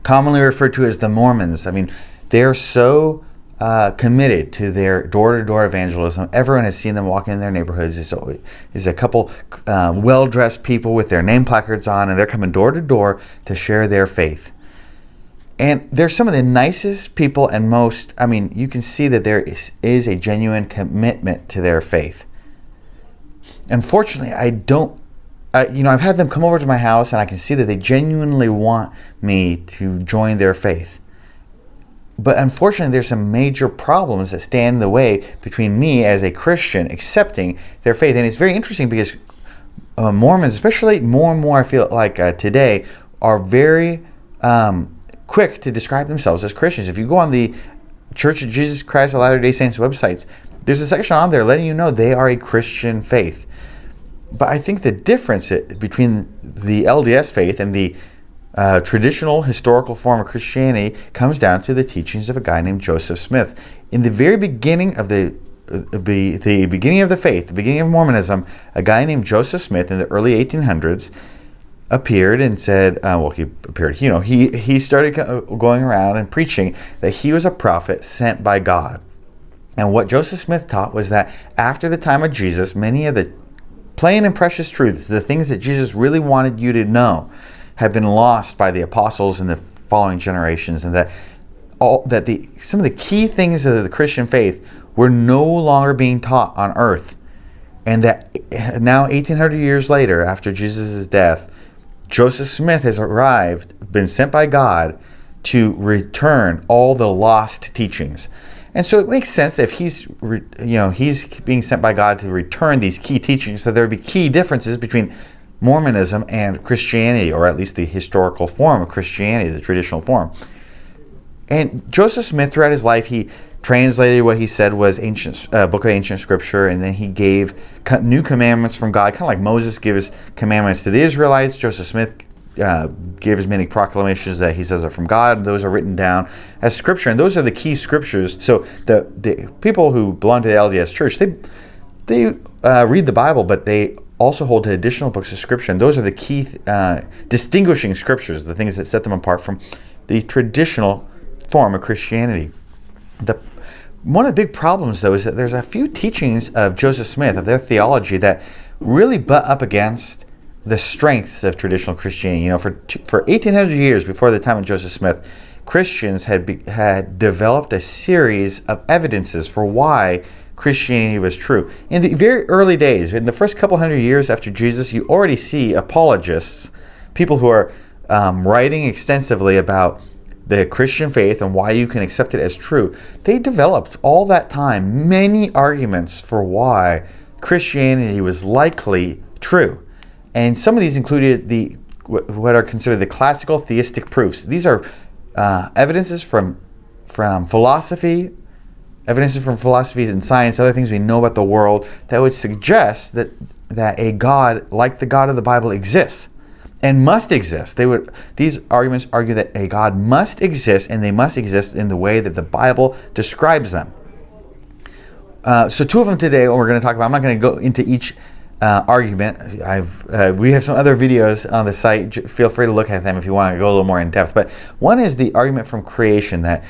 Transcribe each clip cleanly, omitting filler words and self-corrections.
commonly referred to as the Mormons. I mean, they're so committed to their door-to-door evangelism. Everyone has seen them walking in their neighborhoods. There's a couple well-dressed people with their name placards on, and they're coming door to door to share their faith. And they're some of the nicest people and most, I mean, you can see that there is a genuine commitment to their faith. Unfortunately, I've had them come over to my house, and I can see that they genuinely want me to join their faith. But unfortunately, there's some major problems that stand in the way between me as a Christian accepting their faith. And it's very interesting because Mormons, especially more and more, I feel like today, are very quick to describe themselves as Christians. If you go on the Church of Jesus Christ of Latter-day Saints websites, there's a section on there letting you know they are a Christian faith. But I think the difference between the LDS faith and the traditional historical form of Christianity comes down to the teachings of a guy named Joseph Smith. In the very beginning of the beginning of the faith, the beginning of Mormonism, a guy named Joseph Smith in the early 1800s appeared and said, he started going around and preaching that he was a prophet sent by God. And what Joseph Smith taught was that after the time of Jesus, many of the plain and precious truths, the things that Jesus really wanted you to know, have been lost by the apostles in the following generations, and that some of the key things of the Christian faith were no longer being taught on earth. And that now 1800 years later, after Jesus' death, Joseph Smith has arrived, been sent by God to return all the lost teachings. And so it makes sense that if he's being sent by God to return these key teachings, that there would be key differences between Mormonism and Christianity, or at least the historical form of Christianity, the traditional form. And Joseph Smith, throughout his life, he translated what he said was book of ancient scripture, and then he gave new commandments from God, kind of like Moses gives commandments to the Israelites. Joseph Smith gave as many proclamations that he says are from God, and those are written down as scripture, and those are the key scriptures. So the people who belong to the LDS Church, they read the Bible, but they also hold to additional books of scripture, and those are the key distinguishing scriptures, the things that set them apart from the traditional form of Christianity. One of the big problems, though, is that there's a few teachings of Joseph Smith, of their theology, that really butt up against the strengths of traditional Christianity. For 1800 years before the time of Joseph Smith, Christians had developed a series of evidences for why Christianity was true. In the very early days, in the first couple hundred years after Jesus, you already see apologists, people who are writing extensively about the Christian faith and why you can accept it as true. They developed all that time many arguments for why Christianity was likely true. And some of these included what are considered the classical theistic proofs. These are evidences from philosophy, and science, other things we know about the world, that would suggest that a God like the God of the Bible exists and must exist. These arguments argue that a God must exist, and they must exist in the way that the Bible describes them. So two of them today we're going to talk about. I'm not going to go into each argument. We have some other videos on the site. Feel free to look at them if you want to go a little more in depth. But one is the argument from creation, that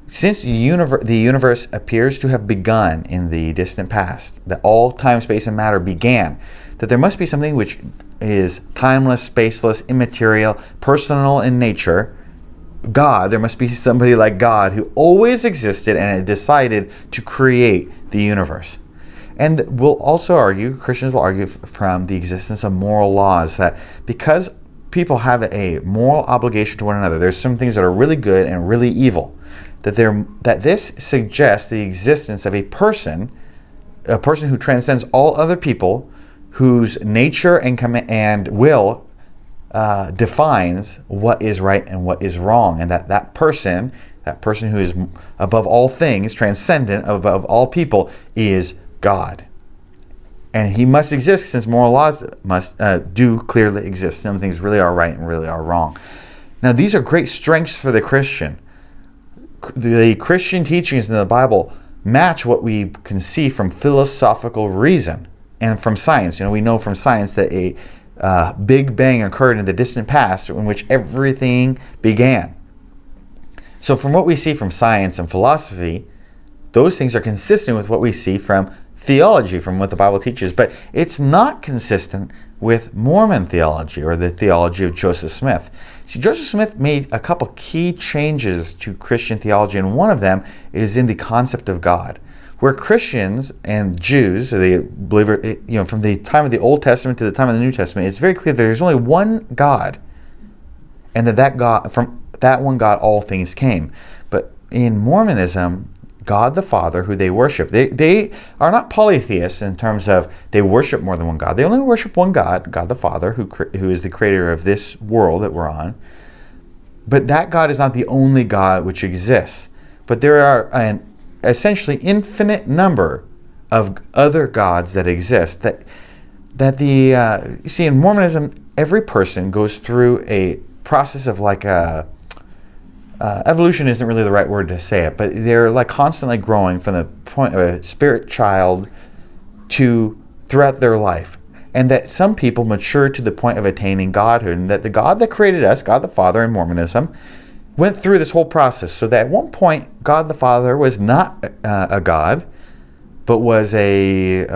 since the universe appears to have begun in the distant past, that all time, space, and matter began, that there must be something which is timeless, spaceless, immaterial, personal in nature, God. There must be somebody like God who always existed and had decided to create the universe. And Christians will argue from the existence of moral laws, that because people have a moral obligation to one another, there's some things that are really good and really evil, that this suggests the existence of a person who transcends all other people, whose nature and will defines what is right and what is wrong, and that person who is above all things, transcendent above all people, is God. And he must exist, since moral laws do clearly exist. Some things really are right and really are wrong. Now, these are great strengths for the Christian. The Christian teachings in the Bible match what we can see from philosophical reason and from science. We know from science that a Big Bang occurred in the distant past, in which everything began. So from what we see from science and philosophy, those things are consistent with what we see from theology, from what the Bible teaches, but it's not consistent with Mormon theology or the theology of Joseph Smith. See, Joseph Smith made a couple key changes to Christian theology, and one of them is in the concept of God, where Christians and Jews, or the believer, from the time of the Old Testament to the time of the New Testament, it's very clear that there's only one God, and that God, from that one God, all things came. But in Mormonism, God the Father, who they worship, they are not polytheists in terms of they worship more than one God. They only worship one God, God the Father, who is the creator of this world that we're on. But that God is not the only God which exists. But there are an essentially infinite number of other gods that exist. You see, in Mormonism, every person goes through a process of evolution isn't really the right word to say it, but they're like constantly growing from the point of a spirit child to throughout their life. And that some people mature to the point of attaining godhood, and that the God that created us, God the Father in Mormonism, went through this whole process. So that at one point, God the Father was not a God, but was a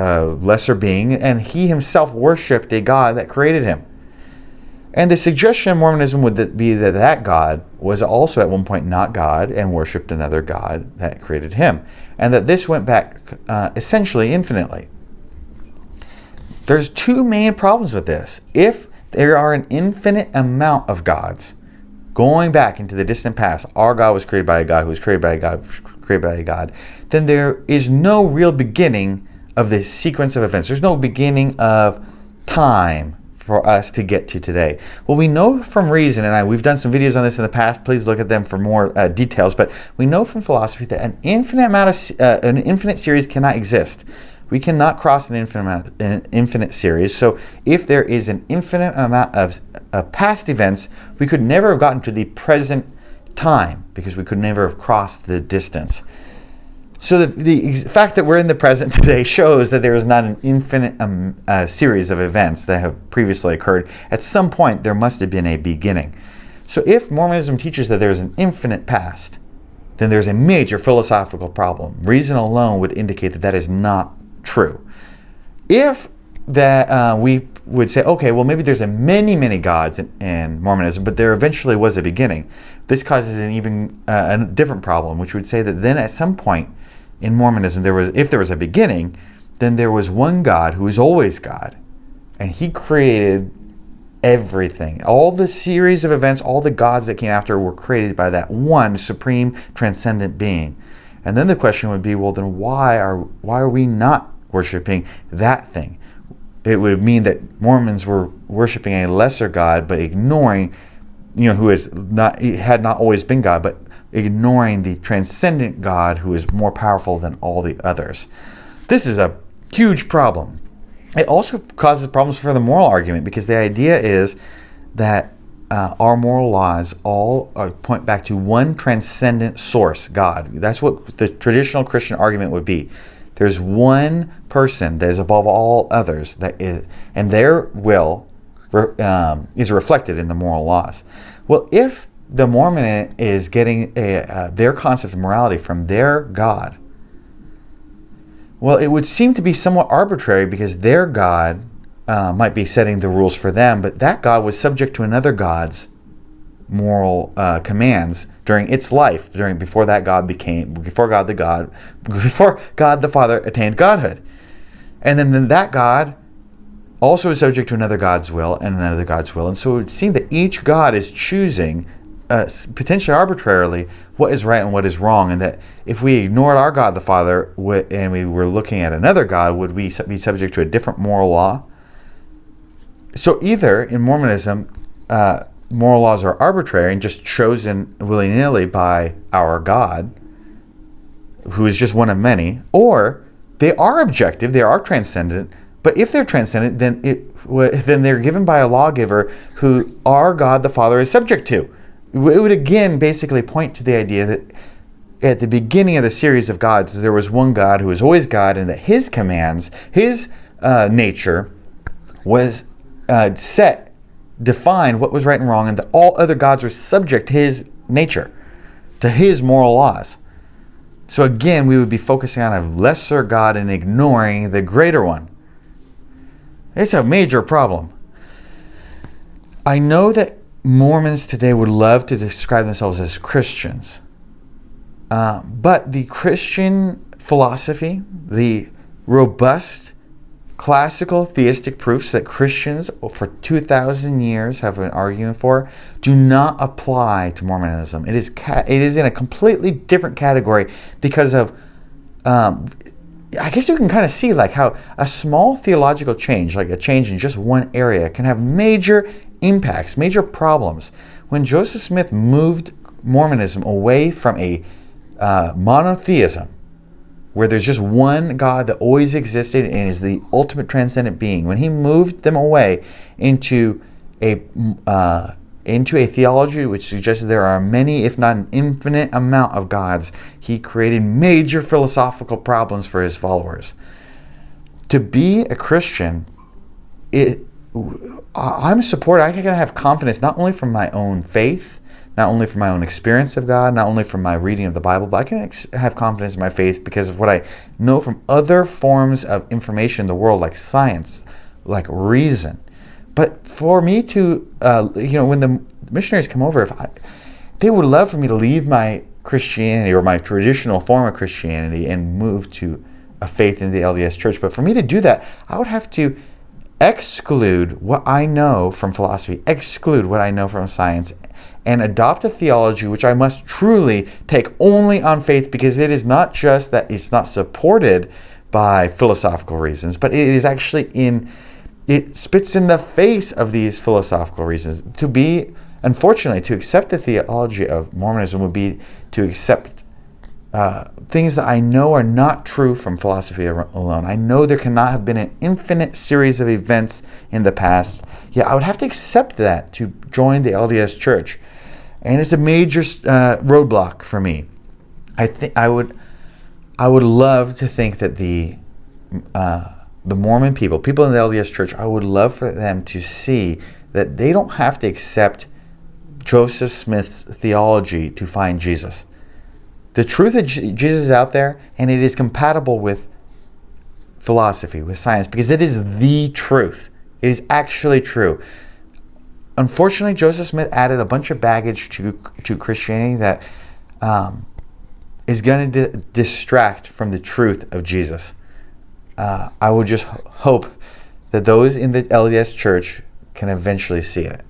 lesser being, and he himself worshipped a God that created him. And the suggestion in Mormonism would be that God was also at one point not God and worshipped another God that created him. And that this went back essentially infinitely. There's two main problems with this. If there are an infinite amount of gods going back into the distant past, our God was created by a God who was created by a God, created by a God, then there is no real beginning of this sequence of events. There's no beginning of time for us to get to today. Well, we know from reason, and we've done some videos on this in the past. Please look at them for more details. But we know from philosophy that an infinite series cannot exist. We cannot cross an infinite series. So if there is an infinite amount of past events, we could never have gotten to the present time because we could never have crossed the distance. So the fact that we're in the present today shows that there is not an infinite series of events that have previously occurred. At some point, there must have been a beginning. So if Mormonism teaches that there is an infinite past, then there's a major philosophical problem. Reason alone would indicate that that is not true. If that we would say, okay, well, maybe there's many gods in Mormonism, but there eventually was a beginning. This causes an even a different problem, which would say that then at some point in Mormonism, if there was a beginning, then there was one God who is always God, and he created everything. All the series of events, all the gods that came after were created by that one supreme transcendent being. And then the question would be, well, then why are we not worshiping that thing? It would mean that Mormons were worshiping a lesser God, but ignoring, who had not always been God, but ignoring the transcendent God who is more powerful than all the others. This is a huge problem. It also causes problems for the moral argument, because the idea is that our moral laws all point back to one transcendent source, God. That's what the traditional Christian argument would be. There's one person that is above all others, and their will is reflected in the moral laws. Well, if the Mormon is getting their concept of morality from their God, well, it would seem to be somewhat arbitrary, because their God might be setting the rules for them, but that God was subject to another God's moral commands during its life, before God the Father attained godhood. And then that God also is subject to another God's will and another God's will. And so it would seem that each God is choosing potentially arbitrarily what is right and what is wrong, and that if we ignored our God the Father and we were looking at another God, would we be subject to a different moral law? So either in Mormonism, moral laws are arbitrary and just chosen willy-nilly by our God, who is just one of many, or they are objective, they are transcendent. But if they're transcendent, then they're given by a lawgiver who our God the Father is subject to. It would again basically point to the idea that at the beginning of the series of gods, there was one God who was always God, and that his commands, his nature was defined what was right and wrong, and that all other gods were subject to his nature. to his moral laws. So again, we would be focusing on a lesser God and ignoring the greater one. It's a major problem. I know that Mormons today would love to describe themselves as Christians. But the Christian philosophy, the robust classical theistic proofs that Christians for 2,000 years have been arguing for, do not apply to Mormonism. It is in a completely different category because of, I guess you can kind of see like how a small theological change, like a change in just one area, can have major impacts, major problems. When Joseph Smith moved Mormonism away from a monotheism, where there's just one God that always existed and is the ultimate transcendent being, when he moved them away into a theology which suggested there are many, if not an infinite amount of gods, he created major philosophical problems for his followers. To be a Christian, I'm supported. I can have confidence not only from my own faith, not only from my own experience of God, not only from my reading of the Bible, but I can have confidence in my faith because of what I know from other forms of information in the world, like science, like reason. But for me to, when the missionaries come over, they would love for me to leave my Christianity or my traditional form of Christianity and move to a faith in the LDS Church. But for me to do that, I would have to exclude what I know from philosophy, exclude what I know from science, and adopt a theology which I must truly take only on faith, because it is not just that it's not supported by philosophical reasons, but it is actually it spits in the face of these philosophical reasons. Unfortunately, to accept the theology of Mormonism would be to accept things that I know are not true from philosophy alone. I know there cannot have been an infinite series of events in the past. Yeah, I would have to accept that to join the LDS Church. And it's a major roadblock for me. I would love to think that the Mormon people in the LDS Church, I would love for them to see that they don't have to accept Joseph Smith's theology to find Jesus. The truth of Jesus is out there, and it is compatible with philosophy, with science, because it is the truth. It is actually true. Unfortunately, Joseph Smith added a bunch of baggage to Christianity that is going to distract from the truth of Jesus. I would just hope that those in the LDS Church can eventually see it.